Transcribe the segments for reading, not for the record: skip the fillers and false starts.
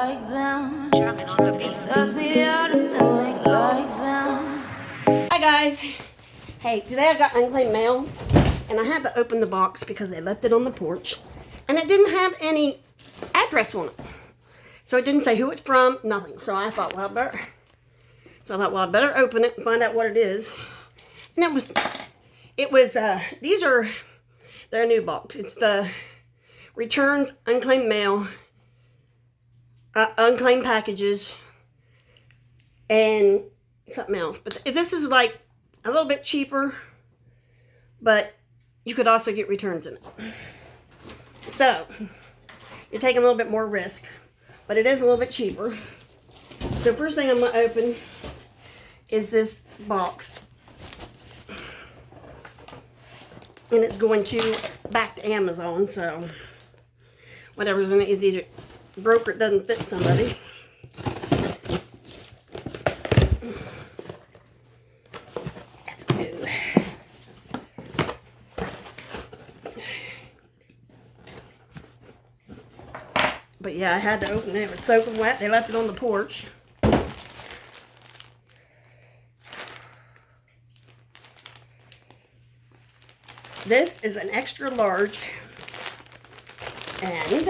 like them. Jamming on the beat. Serves me out and doing like them. Hi guys. Hey, today I got unclaimed mail, and I had to open the box because they left it on the porch, and it didn't have any address on it. So it didn't say who it's from, nothing. So I thought, well, I better open it and find out what it is. And it was, these are their new box. It's the returns unclaimed mail, unclaimed packages, and something else. But this is like a little bit cheaper, but you could also get returns in it. So you're taking a little bit more risk, but it is a little bit cheaper. So first thing I'm going to open is this box. And it's going to back to Amazon, so whatever's in it is either broke or it doesn't fit somebody. But yeah, I had to open it. It was soaking wet. They left it on the porch. This is an extra large, and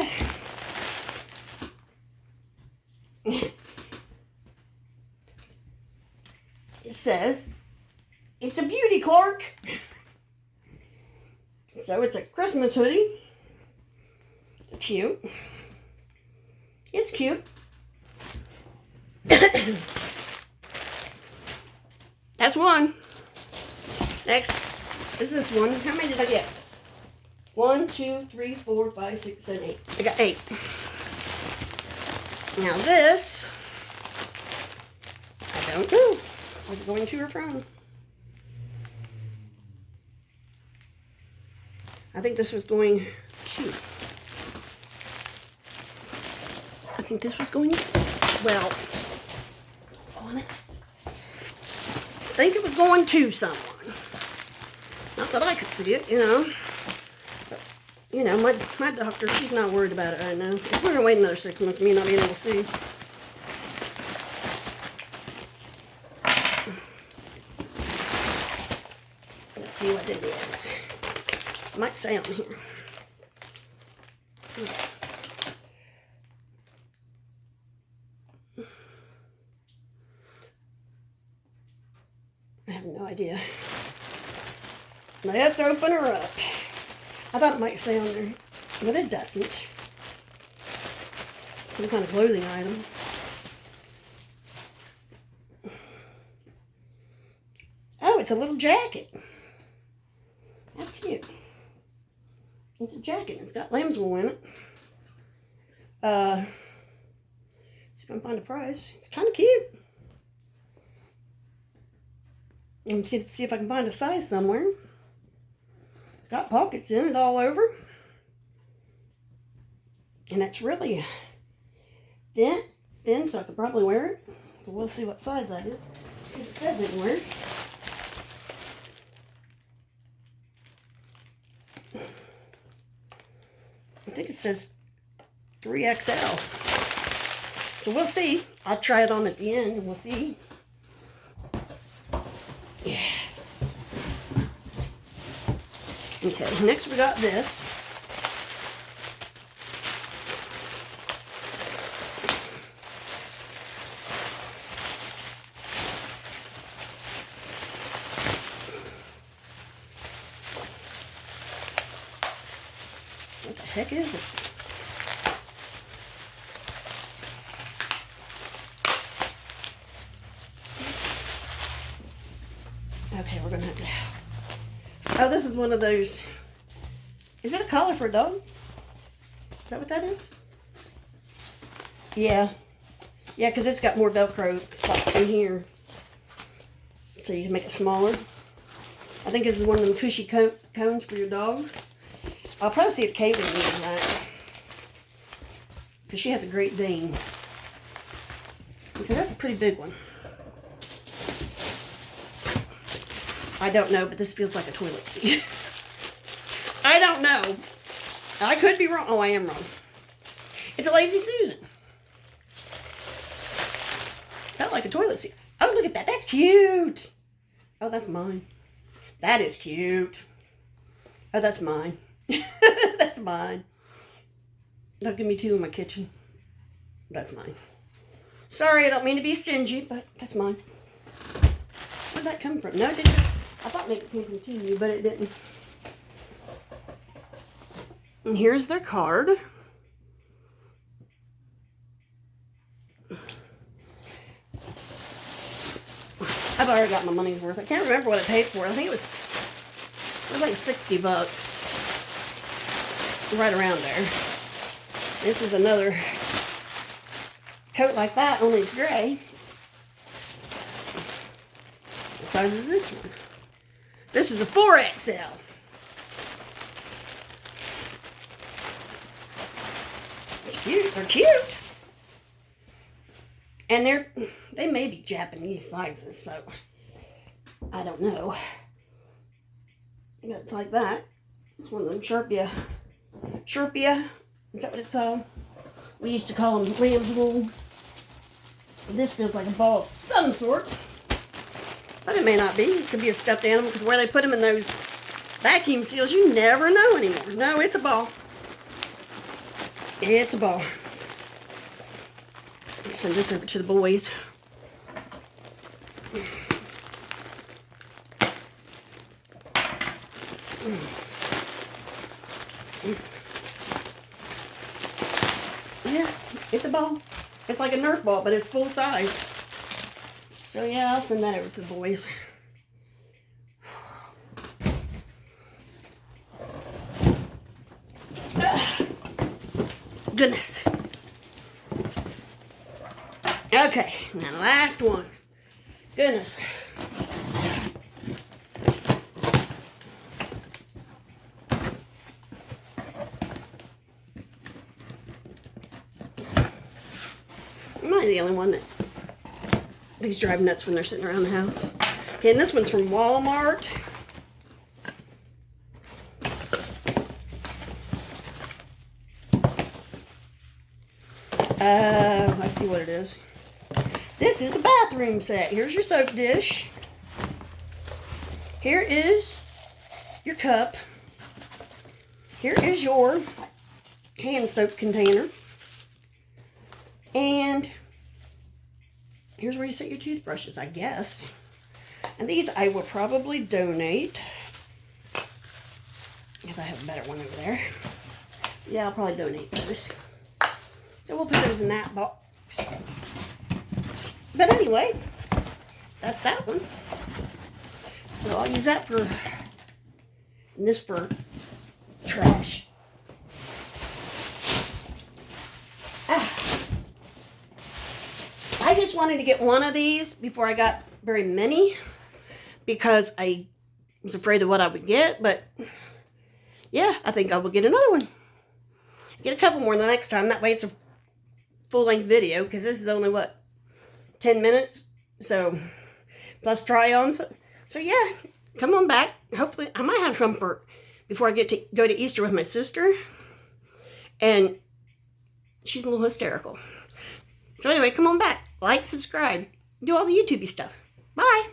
it says it's a beauty, Clark. So it's a Christmas hoodie. It's cute. It's cute. That's one. Next is this one. How many did I get? 1, 2, 3, 4, 5, 6, 7, 8. I got 8. Now this, I don't know. Was it going to or from? I think this was going to. I think this was going, well, on it. I think it was going to someone. Not that I could see it, you know. But, you know, my doctor, she's not worried about it right now. If we're going to wait another 6 months, me not being able to see. Let's see what it is. It might say on here. I have no idea. Let's open her up. I thought it might say on there, but it doesn't. Some kind of clothing item. Oh, it's a little jacket. That's cute. It's a jacket. It's got lamb's wool in it. See if I can find a price. It's kind of cute. And see if I can find a size somewhere. It's got pockets in it all over. And it's really thin, so I could probably wear it. So we'll see what size that is. See if it says anywhere. I think it says 3XL. So we'll see. I'll try it on at the end and we'll see. Yeah. Okay, next we got this. What the heck is it? Okay, we're going to have to... Oh, this is one of those... Is it a collar for a dog? Is that what that is? Yeah. Yeah, because it's got more Velcro spots in here. So you can make it smaller. I think this is one of them cushy cones for your dog. I'll probably see if Kaylee needs that. Because she has a Great Dane. Okay, that's a pretty big one. I don't know, but this feels like a toilet seat. I don't know. I could be wrong. Oh, I am wrong. It's a Lazy Susan. Felt like a toilet seat. Oh, look at that. That's cute. Oh, that's mine. That is cute. Oh, that's mine. That's mine. Don't give me two in my kitchen. That's mine. Sorry, I don't mean to be stingy, but that's mine. Where'd that come from? No, it didn't. I thought maybe it came from TV, but it didn't. And here's their card. I've already got my money's worth. I can't remember what I paid for it. I think it was like $60. Right around there. This is another coat like that, only it's gray. What size is this one? This is a 4XL. It's cute. They're cute. And they may be Japanese sizes, so I don't know. But like that. It's one of them Sherpia. Is that what it's called? We used to call them lamb's wool. This feels like a ball of some sort. But it may not be. It could be a stuffed animal, because where they put them in those vacuum seals, you never know anymore. No, it's a ball. It's a ball. I'll send this over to the boys. Yeah, it's a ball. It's like a Nerf ball, but it's full size. So yeah, I'll send that over to the boys. Goodness. Okay, now the last one. Goodness. Am I the only one that these drive nuts when they're sitting around the house? Okay, and this one's from Walmart. I see what it is. This is a bathroom set. Here's your soap dish. Here is your cup. Here is your hand soap container. And here's where you set your toothbrushes, I guess. And these I will probably donate. If I have a better one over there. Yeah, I'll probably donate those. So we'll put those in that box. But anyway, that's that one. So I'll use that for, and this for trash. I just wanted to get one of these before I got very many, because I was afraid of what I would get. But yeah, I think I will get another one. Get a couple more the next time. That way it's a full-length video, because this is only, what, 10 minutes? So, plus try-ons. So yeah, come on back. Hopefully, I might have some for before I get to go to Easter with my sister. And she's a little hysterical. So anyway, come on back. Like, subscribe. Do all the YouTube-y stuff. Bye.